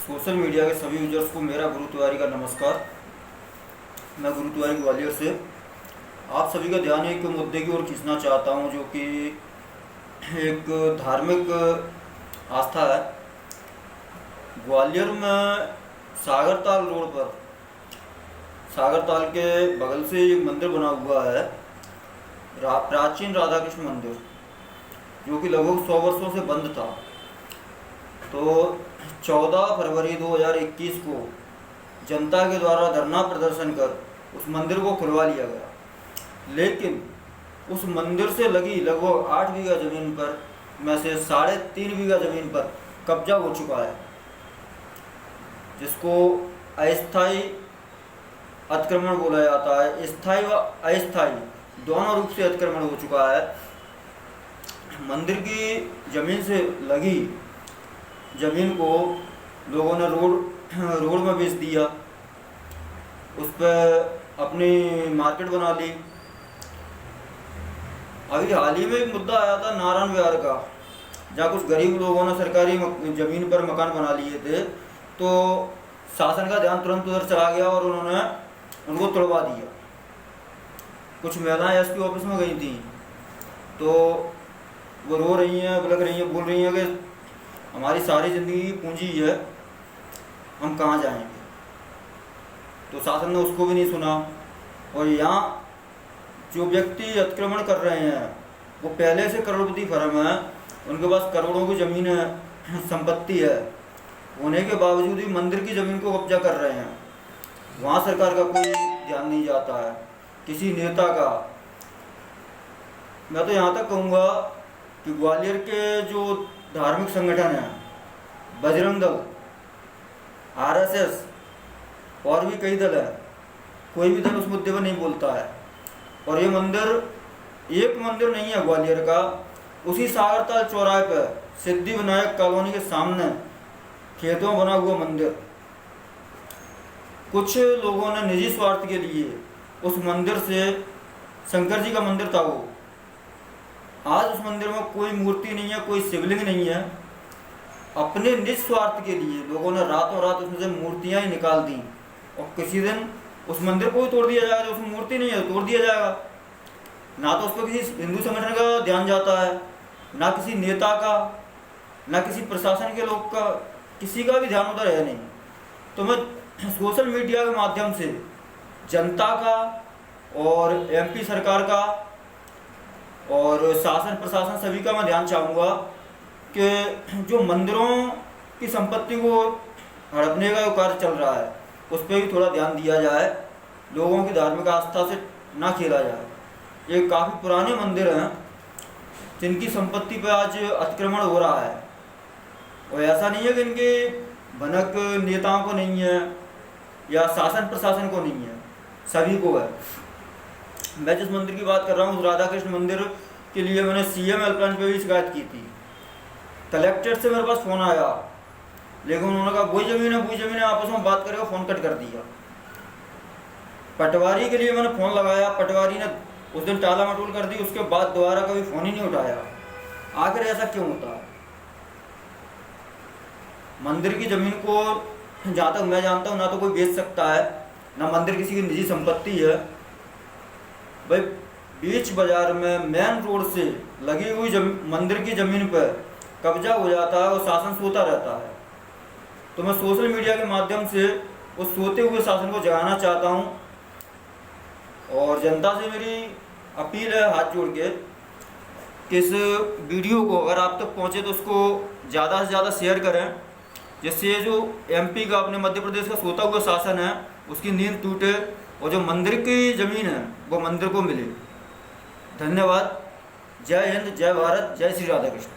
Social media के सभी users को मेरा गुरु तिवारी का नमस्कार। मैं गुरु तिवारी ग्वालियर से आप सभी का ध्यान एक मुद्दे की ओर खींचना चाहता हूं, जो कि एक धार्मिक आस्था है। ग्वालियर में सागरताल रोड पर, सागरताल के बगल से एक मंदिर बना हुआ है, प्राचीन राधा कृष्ण मंदिर, जो कि लगभग 100 वर्षों से बंद था। तो 14 फरवरी 2021 को जनता के द्वारा धरना प्रदर्शन कर उस मंदिर को खुलवा लिया गया, लेकिन उस मंदिर से लगी लगभग 8 बीघा ज़मीन पर में से 3.5 बीघा ज़मीन पर कब्जा हो चुका है, जिसको अस्थायी अतिक्रमण बोला जाता है। स्थायी व अस्थायी दोनों रूप से अतिक्रमण हो चुका है। मंदिर की ज़मीन से लगी ज़मीन को लोगों ने रोड में बेच दिया, उस पर अपनी मार्केट बना ली। अभी हाल ही में एक मुद्दा आया था नारायण विहार का, जहाँ कुछ गरीब लोगों ने सरकारी ज़मीन पर मकान बना लिए थे, तो शासन का ध्यान तुरंत उधर चला गया और उन्होंने उनको तोड़वा दिया। कुछ महिलाएं एसपी ऑफिस में गई थी, तो वो रो रही हैं, बिलख रही हैं, बोल रही हैं कि हमारी सारी ज़िंदगी की पूंजी है, हम कहाँ जाएंगे। तो शासन ने उसको भी नहीं सुना। और यहाँ जो व्यक्ति अतिक्रमण कर रहे हैं वो पहले से करोड़पति फर्म है, उनके पास करोड़ों की ज़मीन है, संपत्ति है, होने के बावजूद भी मंदिर की ज़मीन को कब्जा कर रहे हैं। वहाँ सरकार का कोई ध्यान नहीं जाता है, किसी नेता का। मैं तो यहाँ तक कहूँगा कि ग्वालियर के जो धार्मिक संगठन है, बजरंग दल, आरएसएस और भी कई दल है, कोई भी दल उस मुद्दे पर नहीं बोलता है। और ये मंदिर एक मंदिर नहीं है ग्वालियर का, उसी सागरताल चौराहे पर सिद्धि विनायक कॉलोनी के सामने खेतों में बना हुआ मंदिर। कुछ लोगों ने निजी स्वार्थ के लिए उस मंदिर से, शंकर जी का मंदिर था वो, आज उस मंदिर में कोई मूर्ति नहीं है, कोई शिवलिंग नहीं है। अपने निज स्वार्थ के लिए लोगों ने रातों रात उसमें से मूर्तियां ही निकाल दी, और किसी दिन उस मंदिर को ही तोड़ दिया जाएगा। उसमें मूर्ति नहीं है, तोड़ दिया जाएगा। ना तो उस पर किसी हिंदू संगठन का ध्यान जाता है, ना किसी नेता का, ना किसी प्रशासन के लोग का, किसी का भी ध्यान उधर है नहीं। तो मैं सोशल मीडिया के माध्यम से जनता का और एमपी सरकार का और शासन प्रशासन सभी का मैं ध्यान चाहूँगा कि जो मंदिरों की संपत्ति को हड़पने का जो कार्य चल रहा है, उस पर भी थोड़ा ध्यान दिया जाए, लोगों की धार्मिक आस्था से ना खेला जाए। ये काफ़ी पुराने मंदिर हैं जिनकी संपत्ति पर आज अतिक्रमण हो रहा है, और ऐसा नहीं है कि इनके भनक नेताओं को नहीं है या शासन प्रशासन को नहीं है, सभी को है। मैं जिस मंदिर की बात कर रहा हूँ, उस राधा कृष्ण मंदिर के लिए मैंने सीएम हेल्पलाइन पे भी शिकायत की थी। कलेक्टर से मेरे पास फ़ोन आया, लेकिन उन्होंने कहा वही ज़मीन है, आपस में बात करेगा, फ़ोन कट कर दिया। पटवारी के लिए मैंने फ़ोन लगाया, पटवारी ने उस दिन टाला मटोल कर दी, उसके बाद दोबारा कभी फ़ोन ही नहीं उठाया। आखिर ऐसा क्यों होता है? मंदिर की ज़मीन को जहाँ तक मैं जानता हूँ ना तो कोई बेच सकता है, ना मंदिर किसी की निजी संपत्ति है। भाई बीच बाजार में मेन रोड से लगी हुई मंदिर की ज़मीन पर कब्जा हो जाता है और शासन सोता रहता है। तो मैं सोशल मीडिया के माध्यम से उस सोते हुए शासन को जगाना चाहता हूँ, और जनता से मेरी अपील है हाथ जोड़ के कि इस वीडियो को अगर आप तक पहुँचे तो उसको ज़्यादा से ज़्यादा शेयर करें, जिससे जो एमपी का, अपने मध्य प्रदेश का सोता हुआ शासन है, उसकी नींद टूटे और जो मंदिर की ज़मीन है वो मंदिर को मिले। धन्यवाद। जय हिंद, जय भारत, जय श्री राधा कृष्ण।